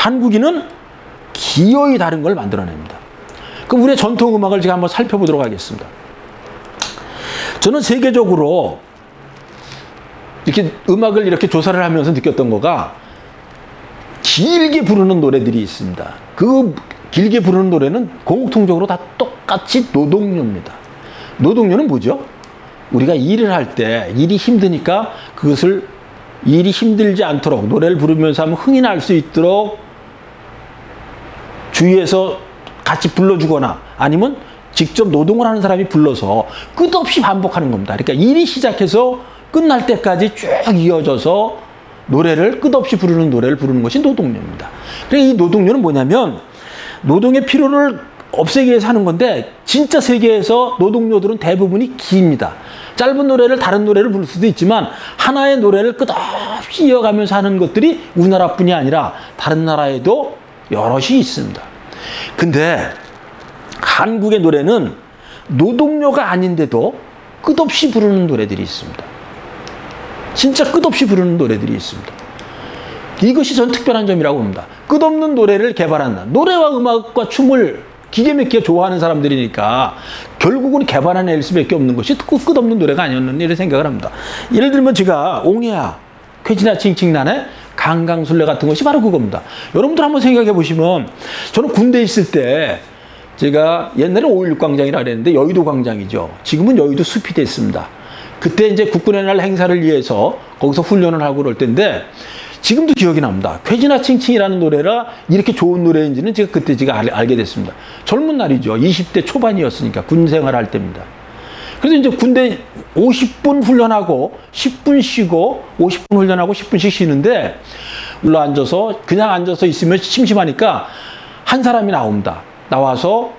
한국인은 기어이 다른 걸 만들어냅니다. 그럼 우리의 전통 음악을 제가 한번 살펴보도록 하겠습니다. 저는 세계적으로 이렇게 음악을 이렇게 조사를 하면서 느꼈던 거가 길게 부르는 노래들이 있습니다. 그 길게 부르는 노래는 공통적으로 다 똑같이 노동요입니다. 노동요는 뭐죠? 우리가 일을 할 때 일이 힘드니까 그것을 일이 힘들지 않도록 노래를 부르면서 하면 흥이 날 수 있도록 주위에서 같이 불러주거나 아니면 직접 노동을 하는 사람이 불러서 끝없이 반복하는 겁니다. 그러니까 일이 시작해서 끝날 때까지 쭉 이어져서 노래를 끝없이 부르는 노래를 부르는 것이 노동요입니다. 그러니까 이 노동요는 뭐냐면 노동의 필요를 없애기 위해서 하는 건데 진짜 세계에서 노동요들은 대부분이 깁니다. 짧은 노래를 다른 노래를 부를 수도 있지만 하나의 노래를 끝없이 이어가면서 하는 것들이 우리나라뿐이 아니라 다른 나라에도 여럿이 있습니다. 근데 한국의 노래는 노동요가 아닌데도 끝없이 부르는 노래들이 있습니다. 진짜 끝없이 부르는 노래들이 있습니다. 이것이 전 특별한 점이라고 봅니다. 끝없는 노래를 개발한다. 노래와 음악과 춤을 기계 막히게 좋아하는 사람들이니까 결국은 개발해낼 수밖에 없는 것이 끝없는 노래가 아니었는 이런 생각을 합니다. 예를 들면 제가 옹해야, 쾌지나 칭칭나네, 강강술래 같은 것이 바로 그겁니다. 여러분들 한번 생각해 보시면 저는 군대에 있을 때 제가 옛날에 5.16 광장이라 그랬는데 여의도 광장이죠. 지금은 여의도 숲이 됐습니다. 그때 이제 국군의 날 행사를 위해서 거기서 훈련을 하고 그럴 때인데 지금도 기억이 납니다. 쾌지나 칭칭이라는 노래가 이렇게 좋은 노래인지는 그때 알게 됐습니다. 젊은 날이죠. 20대 초반이었으니까 군 생활할 때입니다. 그래서 이제 군대 50분 훈련하고 10분 쉬고 50분 훈련하고 10분씩 쉬는데 올라앉아서 그냥 앉아서 있으면 심심하니까 한 사람이 나옵니다. 나와서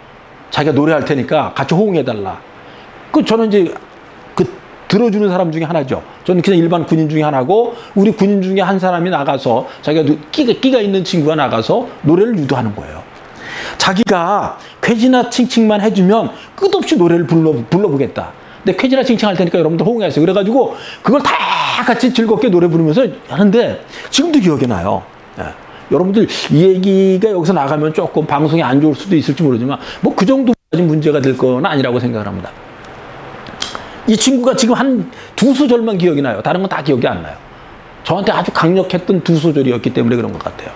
자기가 노래할 테니까 같이 호응해달라. 저는 이제 들어주는 사람 중에 하나죠. 저는 그냥 일반 군인 중에 하나고 우리 군인 중에 한 사람이 나가서 자기가 끼가 있는 친구가 나가서 노래를 유도하는 거예요. 자기가 쾌지나 칭칭만 해주면 끝없이 노래를 불러보겠다. 근데 쾌지나 칭칭 할 테니까 여러분들 호응하세요. 그래가지고 그걸 다 같이 즐겁게 노래 부르면서 하는데 지금도 기억이 나요. 예. 여러분들 이 얘기가 여기서 나가면 조금 방송이 안 좋을 수도 있을지 모르지만 뭐 그 정도까지 문제가 될 건 아니라고 생각을 합니다. 이 친구가 지금 한 두 소절만 기억이 나요. 다른 건 다 기억이 안 나요. 저한테 아주 강력했던 두 소절이었기 때문에 그런 것 같아요.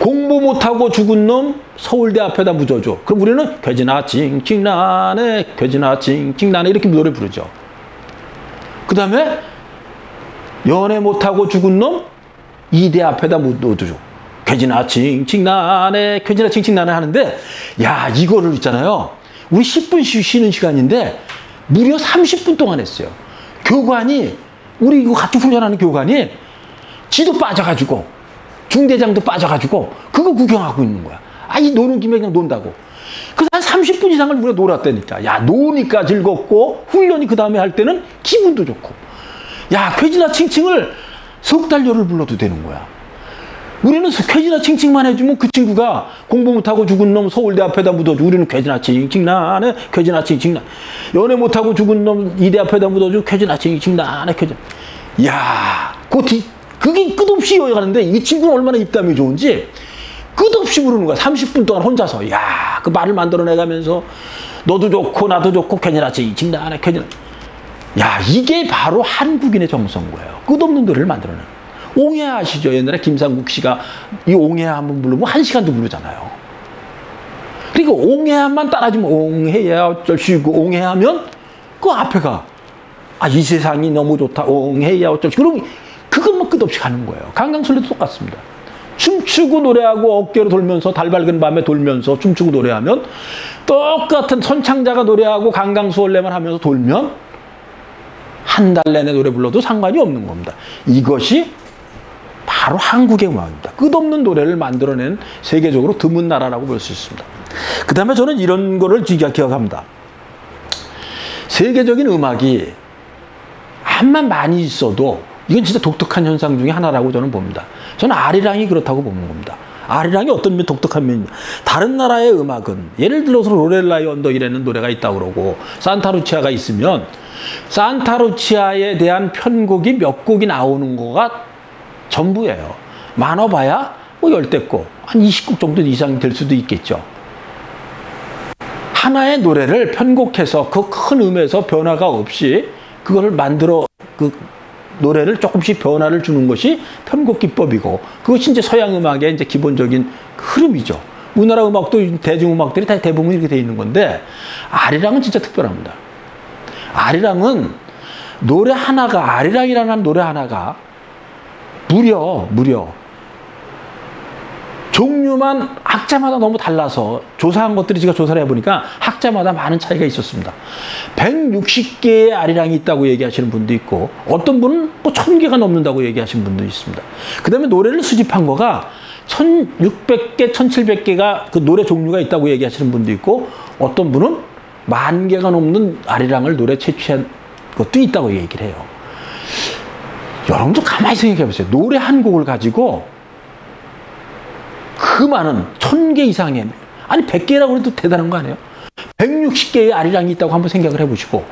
공부 못하고 죽은 놈 서울대 앞에다 묻어줘. 그럼 우리는 쾌지나 칭칭나네, 쾌지나 칭칭나네 이렇게 노래 부르죠. 그 다음에 연애 못하고 죽은 놈 이대 앞에다 묻어줘. 쾌지나 칭칭나네, 쾌지나 칭칭나네 하는데 야 이거를 있잖아요. 우리 10분 쉬는 시간인데 무려 30분 동안 했어요. 교관이 우리 이거 같이 훈련하는 교관이 지도 빠져가지고 중대장도 빠져가지고 그거 구경하고 있는 거야. 이 노는 김에 그냥 논다고. 그래서 한 30분 이상을 우리가 놀았다니까. 야 노니까 즐겁고 훈련이 그 다음에 할 때는 기분도 좋고. 야 쾌지나 칭칭을 석 달료를 불러도 되는 거야. 우리는 쾌지나 칭칭만 해주면 그 친구가 공부 못하고 죽은 놈 서울대 앞에다 묻어줘. 우리는 쾌지나 칭칭나네, 쾌지나 칭칭나. 연애 못하고 죽은 놈 이대 앞에다 묻어줘. 쾌지나 칭칭나네, 쾌지나. 야, 그게 끝없이 이어가는데 이 친구는 얼마나 입담이 좋은지 끝없이 부르는 거야. 30분 동안 혼자서. 야, 그 말을 만들어내가면서 너도 좋고 나도 좋고 쾌지나 칭칭나네, 쾌지나. 야, 이게 바로 한국인의 정서인 거예요. 끝없는 노래를 만들어내는 거예요. 옹해야 아시죠? 옛날에 김상국 씨가 이 옹해야 한번 부르면 1시간도 부르잖아요. 그리고 옹해야만 따라주면 옹해야 어쩔 쉬고 옹해야 하면 그 앞에가 이 세상이 너무 좋다. 옹해야 어쩔 쉬고 그럼 그것만 끝없이 가는 거예요. 강강술래도 똑같습니다. 춤추고 노래하고 어깨로 돌면서 달 밝은 밤에 돌면서 춤추고 노래하면 똑같은 선창자가 노래하고 강강술래만 하면서 돌면 한 달 내내 노래 불러도 상관이 없는 겁니다. 이것이 바로 한국의 음악입니다. 끝없는 노래를 만들어낸 세계적으로 드문 나라라고 볼 수 있습니다. 그 다음에 저는 이런 거를 기억합니다. 세계적인 음악이 암만 많이 있어도 이건 진짜 독특한 현상 중에 하나라고 저는 봅니다. 저는 아리랑이 그렇다고 보는 겁니다. 아리랑이 어떤 면이 독특한 면이냐. 다른 나라의 음악은 예를 들어서 로렐라이 언더 이라는 노래가 있다고 그러고 산타루치아가 있으면 산타루치아에 대한 편곡이 몇 곡이 나오는 거가 전부예요. 많아봐야 뭐 10곡, 한 20곡 정도 이상 될 수도 있겠죠. 하나의 노래를 편곡해서 그 큰 음에서 변화가 없이 그걸 만들어 그 노래를 조금씩 변화를 주는 것이 편곡 기법이고, 그것이 이제 서양 음악의 이제 기본적인 흐름이죠. 우리나라 음악도 대중음악들이 다 대부분 이렇게 돼 있는 건데, 아리랑은 진짜 특별합니다. 아리랑은 노래 하나가, 아리랑이라는 노래 하나가 무려 종류만 학자마다 너무 달라서, 조사한 것들이 제가 조사를 해보니까 학자마다 많은 차이가 있었습니다. 160개의 아리랑이 있다고 얘기하시는 분도 있고, 어떤 분은 뭐 1000개가 넘는다고 얘기하시는 분도 있습니다. 그 다음에 노래를 수집한 거가 1600개, 1700개가 그 노래 종류가 있다고 얘기하시는 분도 있고, 어떤 분은 10,000개가 넘는 아리랑을 노래 채취한 것도 있다고 얘기를 해요. 여러분도 가만히 생각해 보세요. 노래 한 곡을 가지고 그 많은 1000개 이상의, 아니 100개라고 해도 대단한 거 아니에요? 160개의 아리랑이 있다고 한번 생각을 해보시고,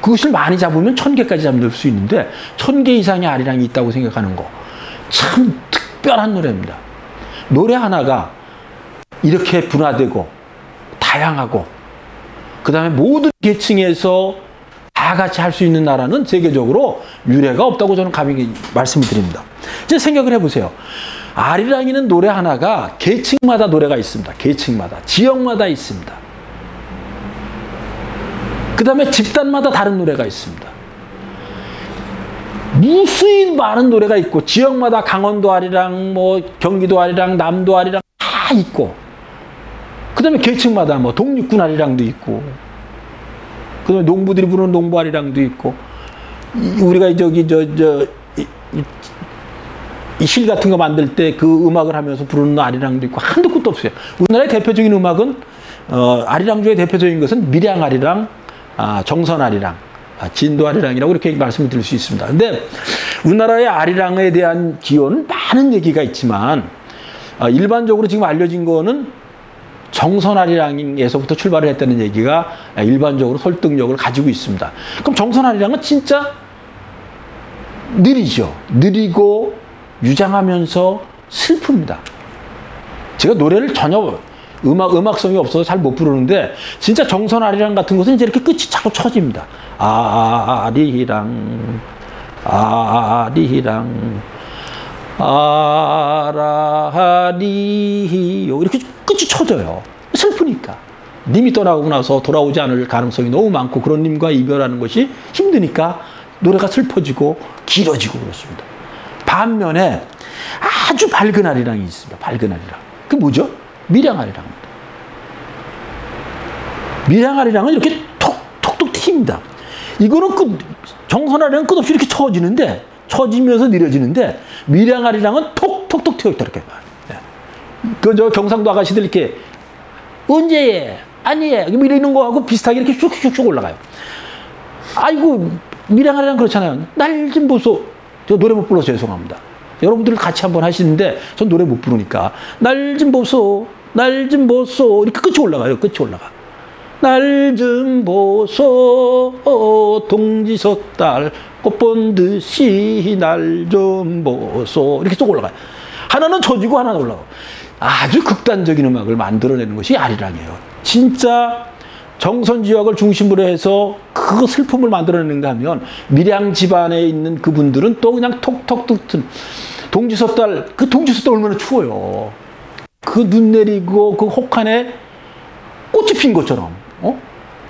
그것을 많이 잡으면 1000개까지 잡을 수 있는데 1000개 이상의 아리랑이 있다고 생각하는 거, 참 특별한 노래입니다. 노래 하나가 이렇게 분화되고 다양하고, 그 다음에 모든 계층에서 다 같이 할 수 있는 나라는 세계적으로 유례가 없다고 저는 감히 말씀을 드립니다. 이제 생각을 해보세요. 아리랑이는 노래 하나가 계층마다 노래가 있습니다. 계층마다, 지역마다 있습니다. 그 다음에 집단마다 다른 노래가 있습니다. 무수히 많은 노래가 있고, 지역마다 강원도 아리랑, 뭐 경기도 아리랑, 남도 아리랑 다 있고, 그 다음에 계층마다 뭐 독립군 아리랑도 있고, 그 다음에 농부들이 부르는 농부 아리랑도 있고, 우리가 저기 이 실 같은 거 만들 때 그 음악을 하면서 부르는 아리랑도 있고, 한도 끝도 없어요. 우리나라의 대표적인 음악은 아리랑 중에 대표적인 것은 밀양 아리랑, 정선 아리랑, 진도 아리랑이라고 이렇게 말씀을 드릴 수 있습니다. 근데 우리나라의 아리랑에 대한 기원 많은 얘기가 있지만, 일반적으로 지금 알려진 거는 정선 아리랑에서부터 출발을 했다는 얘기가 일반적으로 설득력을 가지고 있습니다. 그럼 정선 아리랑은 진짜 느리죠. 느리고 유장하면서 슬픕니다. 제가 노래를 전혀 음악성이 없어서 잘 못 부르는데, 진짜 정선 아리랑 같은 것은 이제 이렇게 끝이 자꾸 쳐집니다. 아리랑, 아리랑, 아라리요. 이렇게 끝이 쳐져요. 슬프니까. 님이 떠나고 나서 돌아오지 않을 가능성이 너무 많고, 그런 님과 이별하는 것이 힘드니까 노래가 슬퍼지고 길어지고 그렇습니다. 반면에 아주 밝은 아리랑이 있습니다. 밝은 아리랑. 그게 뭐죠? 밀양 아리랑입니다. 밀양 아리랑은 이렇게 톡톡톡 튑니다. 이거는 정선 아리랑은 끝없이 이렇게 쳐지는데, 쳐지면서 느려지는데, 밀양 아리랑은 톡톡톡 튀어있다, 이렇게. 저 경상도 아가씨들 이렇게, 언제 해? 아니 해? 이러는 거하고 비슷하게 이렇게 슉슉슉 올라가요. 아이고, 밀양 아리랑 그렇잖아요. 날 좀 보소. 저 노래 못 불러서 죄송합니다. 여러분들 같이 한번 하시는데 전 노래 못 부르니까, 날 좀 보소, 날 좀 보소, 이렇게 끝이 올라가요. 끝이 올라가. 날 좀 보소, 동지섣달 꽃 본 듯이 날 좀 보소, 이렇게 쭉 올라가요. 하나는 쳐지고 하나는 올라가고, 아주 극단적인 음악을 만들어내는 것이 아리랑이에요. 진짜 정선 지역을 중심으로 해서 그 슬픔을 만들어내는가 하면, 밀양 집안에 있는 그분들은 또 그냥 톡톡톡 동지섣달, 그 동지섣달 얼마나 추워요. 그 눈 내리고 그 혹한에 꽃이 핀 것처럼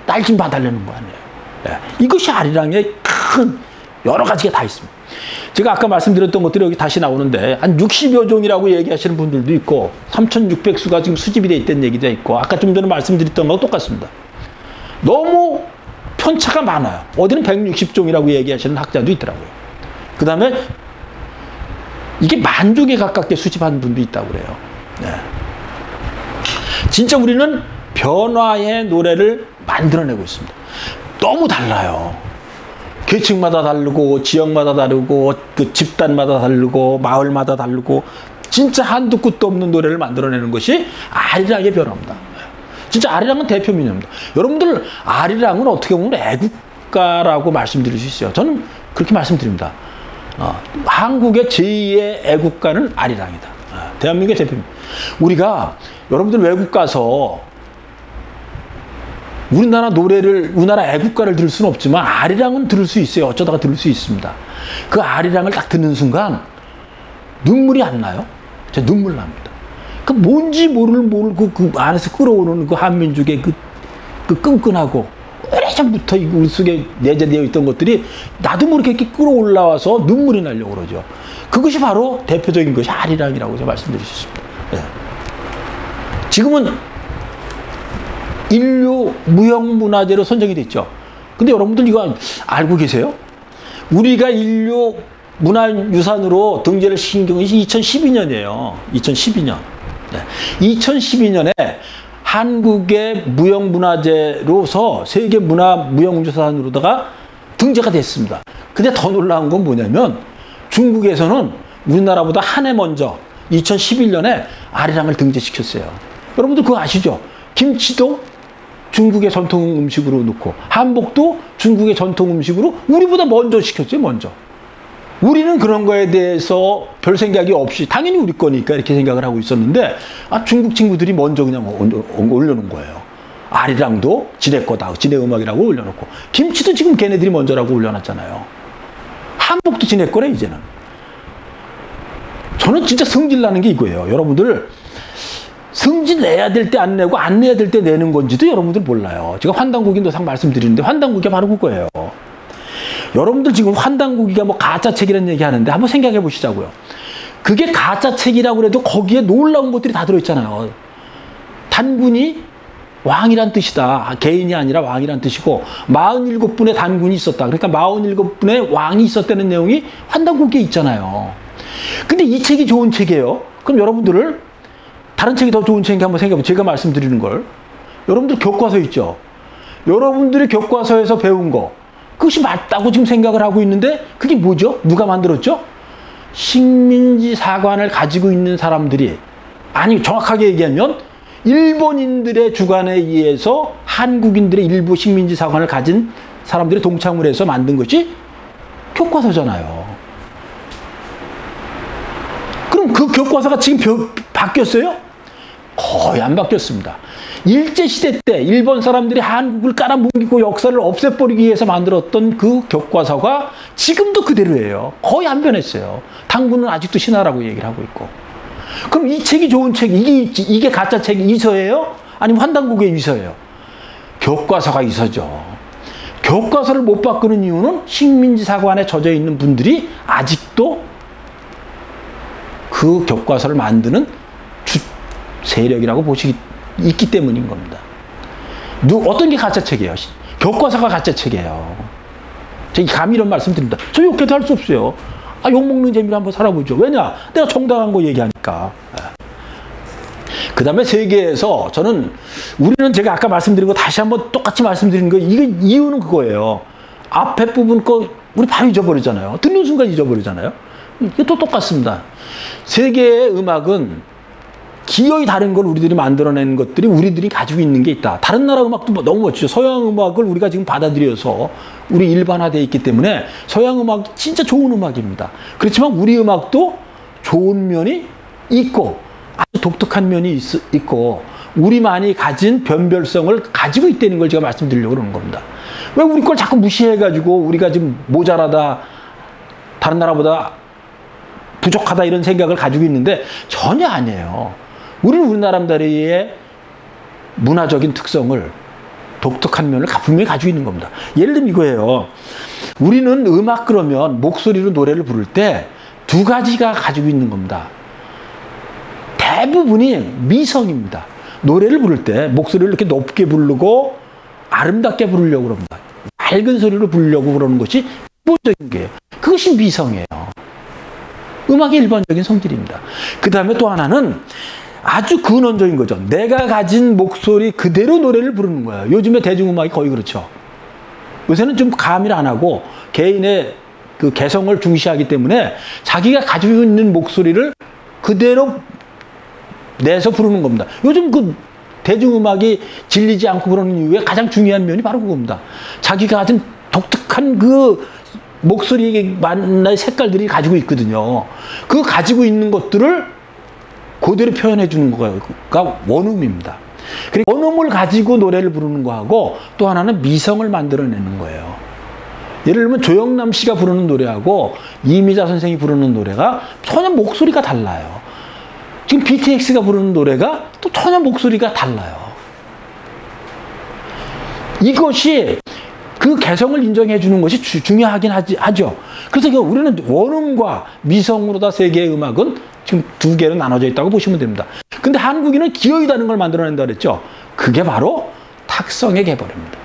날 좀 봐달라는 거 아니에요. 이것이 아리랑의 큰 여러 가지가 다 있습니다. 제가 아까 말씀드렸던 것들이 여기 다시 나오는데, 한 60여 종이라고 얘기하시는 분들도 있고, 3600수가 지금 수집이 돼 있다는 얘기도 있고, 아까 좀 전에 말씀드렸던 거하고 똑같습니다. 너무 편차가 많아요. 어디는 160종이라고 얘기하시는 학자도 있더라고요. 그 다음에 이게 10,000종에 가깝게 수집한 분도 있다고 그래요. 네. 진짜 우리는 변화의 노래를 만들어내고 있습니다. 너무 달라요. 계층마다 다르고, 지역마다 다르고, 그 집단마다 다르고, 마을마다 다르고, 진짜 한도 끝도 없는 노래를 만들어내는 것이 아리랑의 변화입니다. 진짜 아리랑은 대표 민요입니다. 여러분들, 아리랑은 어떻게 보면 애국가라고 말씀드릴 수 있어요. 저는 그렇게 말씀드립니다. 한국의 제2의 애국가는 아리랑이다. 대한민국의 대표입니다. 우리가 여러분들 외국 가서 우리나라 노래를, 우리나라 애국가를 들을 수는 없지만 아리랑은 들을 수 있어요. 어쩌다가 들을 수 있습니다. 그 아리랑을 딱 듣는 순간 눈물이 안 나요? 제 눈물 납니다. 그 뭔지 모르고 그 안에서 끌어오는 그 한민족의 그 끈끈하고 오래전부터 우리 속에 내재되어 있던 것들이 나도 모르게 이렇게 끌어올라와서 눈물이 나려고 그러죠. 그것이 바로 대표적인 것이 아리랑이라고 제가 말씀드릴 수 있습니다. 네. 지금은 인류 무형문화재로 선정이 됐죠. 근데 여러분들 이거 알고 계세요? 우리가 인류 문화유산으로 등재를 시킨 것이 2012년이에요. 2012년. 네. 2012년에 한국의 무형문화재로서 세계 무형유산으로다가 등재가 됐습니다. 근데 더 놀라운 건 뭐냐면 중국에서는 우리나라보다 한 해 먼저 2011년에 아리랑을 등재시켰어요. 여러분들 그거 아시죠? 김치도 중국의 전통 음식으로 넣고 한복도 중국의 전통 음식으로 우리보다 먼저 시켰어요. 먼저. 우리는 그런 거에 대해서 별 생각이 없이 당연히 우리 거니까 이렇게 생각을 하고 있었는데 중국 친구들이 먼저 그냥 올려놓은 거예요. 아리랑도 지네 거다. 지네 음악이라고 올려놓고 김치도 지금 걔네들이 먼저라고 올려놨잖아요. 한복도 지네 거래 이제는. 저는 진짜 성질 나는 게 이거예요. 여러분들 성질 내야 될 때 안 내고 안 내야 될 때 내는 건지도 여러분들 몰라요. 제가 환단고기 노상 말씀드리는데 환단고기가 바로 그거예요. 여러분들 지금 환단고기가 뭐 가짜책이라는 얘기 하는데 한번 생각해 보시자고요. 그게 가짜책이라고 해도 거기에 놀라운 것들이 다 들어있잖아요. 단군이 왕이란 뜻이다. 개인이 아니라 왕이란 뜻이고 47분의 단군이 있었다. 그러니까 47분의 왕이 있었다는 내용이 환단고기에 있잖아요. 근데 이 책이 좋은 책이에요. 그럼 여러분들을 다른 책이 더 좋은 책인가 한번 생각해보세요. 제가 말씀드리는 걸. 여러분들 교과서 있죠. 여러분들이 교과서에서 배운 거 그것이 맞다고 지금 생각을 하고 있는데 그게 뭐죠? 누가 만들었죠? 식민지 사관을 가지고 있는 사람들이, 아니 정확하게 얘기하면 일본인들의 주관에 의해서 한국인들의 일부 식민지 사관을 가진 사람들이 동참을 해서 만든 것이 교과서잖아요. 그럼 그 교과서가 지금 바뀌었어요? 거의 안 바뀌었습니다. 일제시대 때 일본 사람들이 한국을 깔아뭉개고 역사를 없애버리기 위해서 만들었던 그 교과서가 지금도 그대로예요. 거의 안 변했어요. 당군은 아직도 신하라고 얘기를 하고 있고. 그럼 이 책이 좋은 책, 이게 가짜 책이 이서예요? 아니면 환단고기의 이서예요? 교과서가 이서죠. 교과서를 못 바꾸는 이유는 식민지 사관에 젖어 있는 분들이 아직도 그 교과서를 만드는 주 세력이라고 있기 때문인 겁니다. 어떤 게 가짜책이에요? 교과서가 가짜책이에요. 제가 감히 이런 말씀 드립니다. 저 욕해도 할 수 없어요. 욕먹는 재미로 한번 살아보죠. 왜냐? 내가 정당한 거 얘기하니까. 그 다음에 세계에서 우리는 제가 아까 말씀드린 거 다시 한번 똑같이 말씀드리는 거, 이유는 그거예요. 앞에 부분 거 우리 바로 잊어버리잖아요. 듣는 순간 잊어버리잖아요. 이게 또 똑같습니다. 세계의 음악은 기어이 다른 걸 우리들이 만들어낸 것들이 우리들이 가지고 있는 게 있다. 다른 나라 음악도 너무 멋지죠. 서양 음악을 우리가 지금 받아들여서 우리 일반화되어 있기 때문에 서양 음악이 진짜 좋은 음악입니다. 그렇지만 우리 음악도 좋은 면이 있고 아주 독특한 면이 있고 우리만이 가진 변별성을 가지고 있다는 걸 제가 말씀드리려고 그러는 겁니다. 왜 우리 걸 자꾸 무시해가지고 우리가 지금 모자라다, 다른 나라보다 부족하다 이런 생각을 가지고 있는데 전혀 아니에요. 우리는 우리나라의 문화적인 특성을, 독특한 면을 분명히 가지고 있는 겁니다. 예를 들면 이거예요. 우리는 음악 그러면 목소리로 노래를 부를 때 두 가지가 가지고 있는 겁니다. 대부분이 미성입니다. 노래를 부를 때 목소리를 이렇게 높게 부르고 아름답게 부르려고 그럽니다. 맑은 소리로 부르려고 그러는 것이 기본적인 거예요. 그것이 미성이에요. 음악의 일반적인 성질입니다. 그 다음에 또 하나는 아주 근원적인 거죠. 내가 가진 목소리 그대로 노래를 부르는 거예요. 요즘에 대중음악이 거의 그렇죠. 요새는 좀 가미를 안 하고 개인의 그 개성을 중시하기 때문에 자기가 가지고 있는 목소리를 그대로 내서 부르는 겁니다. 요즘 그 대중음악이 질리지 않고 그러는 이유에 가장 중요한 면이 바로 그겁니다. 자기가 가진 독특한 그 목소리 만나의 색깔들이 가지고 있거든요. 그 가지고 있는 것들을 그대로 표현해 주는 거가 원음입니다. 그러니까 원음을 가지고 노래를 부르는 거하고 또 하나는 미성을 만들어내는 거예요. 예를 들면 조영남 씨가 부르는 노래하고 이미자 선생이 부르는 노래가 전혀 목소리가 달라요. 지금 BTX가 부르는 노래가 또 전혀 목소리가 달라요. 이것이 그 개성을 인정해 주는 것이 중요하긴 하죠. 그래서 우리는 원음과 미성으로 다 세 개의 음악은 지금 두 개로 나눠져 있다고 보시면 됩니다. 근데 한국인은 기어이 다른 걸 만들어낸다 그랬죠. 그게 바로 탁성의 계보입니다.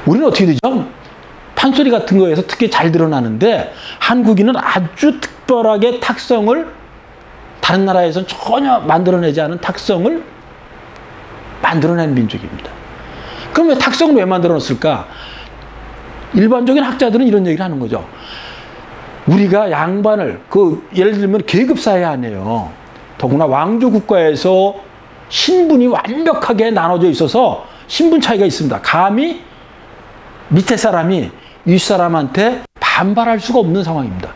우리는 어떻게 되죠? 판소리 같은 거에서 특히 잘 드러나는데 한국인은 아주 특별하게 탁성을 다른 나라에서는 전혀 만들어내지 않은 탁성을 만들어낸 민족입니다. 그럼 왜 탁성을 왜 만들어냈을까? 일반적인 학자들은 이런 얘기를 하는 거죠. 우리가 양반을 예를 들면 계급사회 아니에요. 더구나 왕조 국가에서 신분이 완벽하게 나눠져 있어서 신분 차이가 있습니다. 감히 밑에 사람이 윗사람한테 반발할 수가 없는 상황입니다.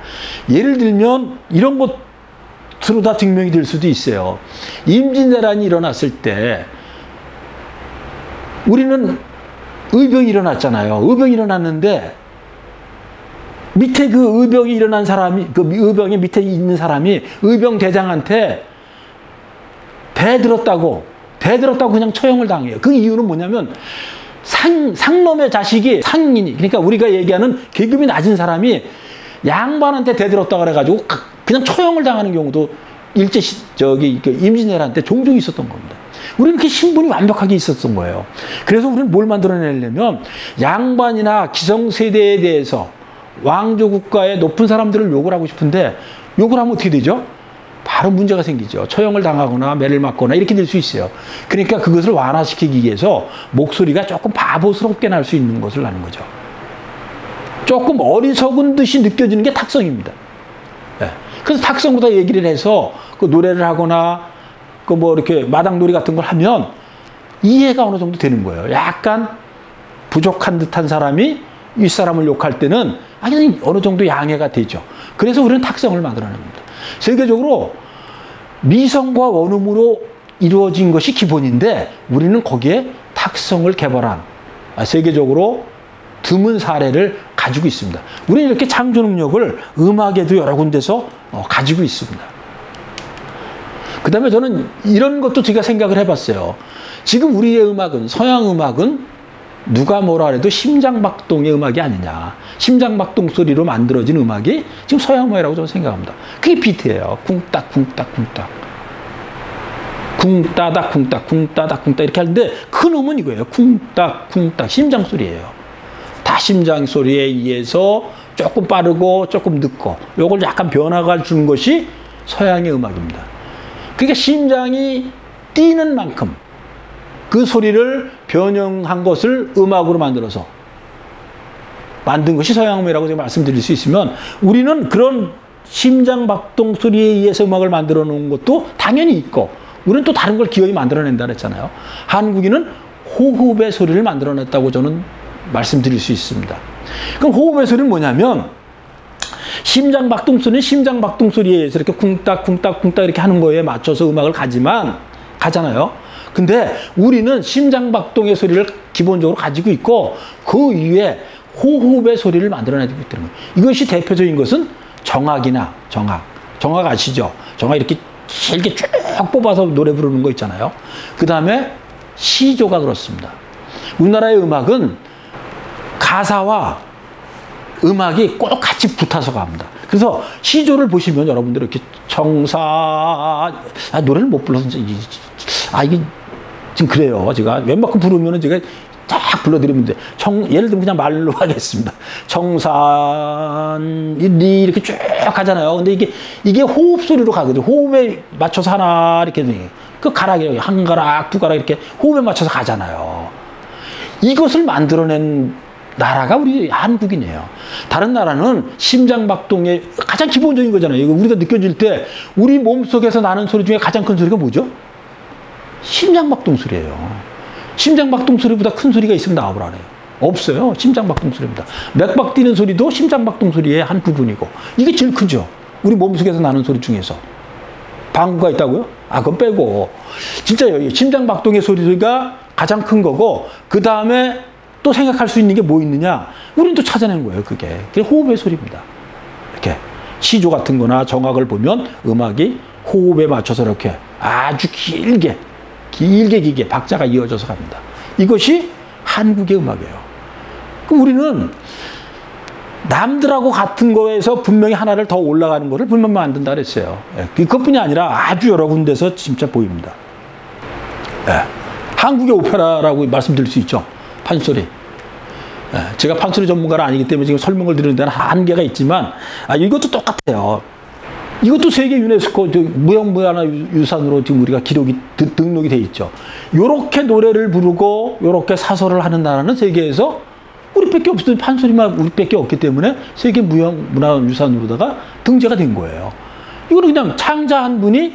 예를 들면 이런 것으로 다 증명이 될 수도 있어요. 임진왜란이 일어났을 때 우리는 의병이 일어났잖아요. 의병이 일어났는데 밑에 그 의병이 일어난 사람이, 그 의병의 밑에 있는 사람이 의병 대장한테 대들었다고 그냥 처형을 당해요. 그 이유는 뭐냐면 상놈의 자식이 상인이, 그러니까 우리가 얘기하는 계급이 낮은 사람이 양반한테 대들었다 그래가지고 그냥 처형을 당하는 경우도 임진왜란 때 종종 있었던 겁니다. 우리는 그 신분이 완벽하게 있었던 거예요. 그래서 우리는 뭘 만들어내려면 양반이나 기성세대에 대해서 왕조 국가의 높은 사람들을 욕을 하고 싶은데 욕을 하면 어떻게 되죠? 바로 문제가 생기죠. 처형을 당하거나 매를 맞거나 이렇게 될 수 있어요. 그러니까 그것을 완화시키기 위해서 목소리가 조금 바보스럽게 날 수 있는 것을 하는 거죠. 조금 어리석은 듯이 느껴지는 게 탁성입니다. 네. 그래서 탁성보다 얘기를 해서 그 노래를 하거나 이렇게 마당놀이 같은 걸 하면 이해가 어느 정도 되는 거예요. 약간 부족한 듯한 사람이 윗사람을 욕할 때는 어느 정도 양해가 되죠. 그래서 우리는 탁성을 만들어냅니다. 세계적으로 미성과 원음으로 이루어진 것이 기본인데 우리는 거기에 탁성을 개발한 세계적으로 드문 사례를 가지고 있습니다. 우리는 이렇게 창조 능력을 음악에도 여러 군데서 가지고 있습니다. 그 다음에 저는 이런 것도 제가 생각을 해봤어요. 지금 우리의 음악은, 서양 음악은 누가 뭐라 해도 심장박동의 음악이 아니냐. 심장박동 소리로 만들어진 음악이 지금 서양 음악이라고 저는 생각합니다. 그게 비트예요. 쿵딱 쿵딱 쿵딱. 쿵따닥 쿵딱 쿵따닥 쿵딱 이렇게 하는데 큰 음은 이거예요. 쿵딱 쿵딱 심장 소리예요. 다 심장 소리에 의해서 조금 빠르고 조금 늦고 요걸 약간 변화가 주는 것이 서양의 음악입니다. 그러니까 심장이 뛰는 만큼 그 소리를 변형한 것을 음악으로 만들어서 만든 것이 서양음이라고 제가 말씀드릴 수 있으면 우리는 그런 심장박동 소리에 의해서 음악을 만들어 놓은 것도 당연히 있고 우리는 또 다른 걸 기어이 만들어낸다 그랬잖아요. 한국인은 호흡의 소리를 만들어냈다고 저는 말씀드릴 수 있습니다. 그럼 호흡의 소리는 뭐냐면 심장박동 소리는 심장박동 소리에 의해서 이렇게 쿵딱 쿵딱 쿵딱 이렇게 하는 거에 맞춰서 음악을 가잖아요. 근데 우리는 심장박동의 소리를 기본적으로 가지고 있고 그 위에 호흡의 소리를 만들어내고 있다는 거예요. 이것이 대표적인 것은 정악이나 정악 아시죠? 정악 이렇게 길게 쭉 뽑아서 노래 부르는 거 있잖아요. 그 다음에 시조가 그렇습니다. 우리나라의 음악은 가사와 음악이 꼭 같이 붙어서 갑니다. 그래서 시조를 보시면 여러분들 이렇게 노래를 못 불러서 이게 지금 그래요. 제가 웬만큼 부르면은 제가 딱 불러드리면 돼. 예를 들면 그냥 말로 하겠습니다. 청산, 이렇게 쭉 가잖아요. 근데 이게 호흡 소리로 가거든요. 호흡에 맞춰서 하나, 이렇게. 그 가락이에요. 한 가락, 두 가락 이렇게 호흡에 맞춰서 가잖아요. 이것을 만들어낸 나라가 우리 한국이네요. 다른 나라는 심장박동의 가장 기본적인 거잖아요. 이거 우리가 느껴질 때 우리 몸속에서 나는 소리 중에 가장 큰 소리가 뭐죠? 심장박동 소리예요. 심장박동 소리보다 큰 소리가 있으면 나와보라 그래요. 없어요. 심장박동 소리입니다. 맥박 뛰는 소리도 심장박동 소리의 한 부분이고 이게 제일 크죠. 우리 몸속에서 나는 소리 중에서. 방구가 있다고요? 아, 그건 빼고. 진짜요. 심장박동의 소리가 가장 큰 거고 그 다음에 또 생각할 수 있는 게 뭐 있느냐? 우리는 또 찾아낸 거예요. 그게 호흡의 소리입니다. 이렇게 시조 같은 거나 정악을 보면 음악이 호흡에 맞춰서 이렇게 아주 길게 박자가 이어져서 갑니다. 이것이 한국의 음악이에요. 우리는 남들하고 같은 거에서 분명히 하나를 더 올라가는 거를 분명 만든다 그랬어요. 그것뿐이 아니라 아주 여러 군데서 진짜 보입니다. 한국의 오페라라고 말씀드릴 수 있죠. 판소리. 제가 판소리 전문가는 아니기 때문에 지금 설명을 드리는 데는 한계가 있지만 이것도 똑같아요. 이것도 세계 유네스코 무형문화유산으로 지금 우리가 등록이 돼 있죠. 요렇게 노래를 부르고 요렇게 사설을 하는 나라는 세계에서 우리밖에 없어요. 판소리만 우리밖에 없기 때문에 세계 무형문화유산으로다가 등재가 된 거예요. 이거는 그냥 창자한 분이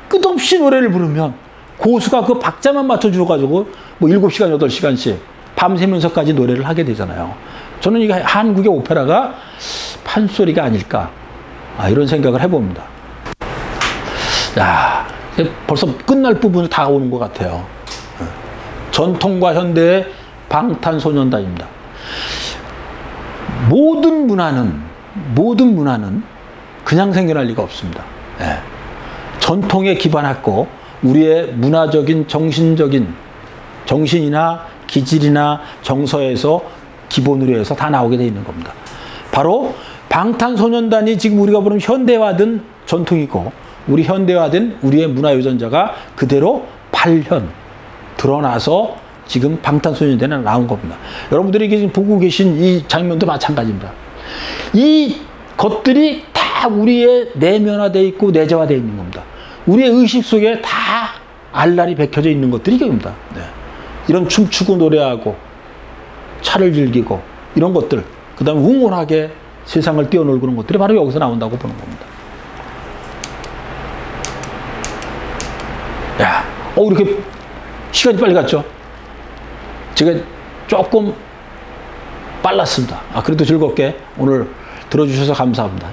끝없이 노래를 부르면 고수가 그 박자만 맞춰주어가지고 뭐 7시간, 8시간씩 밤새면서까지 노래를 하게 되잖아요. 저는 이 한국의 오페라가 판소리가 아닐까 이런 생각을 해봅니다. 야, 벌써 끝날 부분이 다 오는 것 같아요. 전통과 현대의 방탄소년단입니다. 모든 문화는 그냥 생겨날 리가 없습니다. 전통에 기반했고 우리의 문화적인 정신이나 기질이나 정서에서 기본으로 해서 다 나오게 돼 있는 겁니다. 바로 방탄소년단이 지금 우리가 보는 현대화된 전통이고 우리 현대화된 우리의 문화유전자가 그대로 발현 드러나서 지금 방탄소년단이 나온 겁니다. 여러분들이 지금 보고 계신 이 장면도 마찬가지입니다. 이 것들이 다 우리의 내면화되어 있고 내재화되어 있는 겁니다. 우리의 의식 속에 다 알랄이 박혀져 있는 것들이 이겁니다. 이런 춤추고 노래하고 차를 즐기고 이런 것들, 그 다음에 웅원하게 세상을 뛰어놀고 그런 것들이 바로 여기서 나온다고 보는 겁니다. 야, 이렇게 시간이 빨리 갔죠? 제가 조금 빨랐습니다. 그래도 즐겁게 오늘 들어주셔서 감사합니다.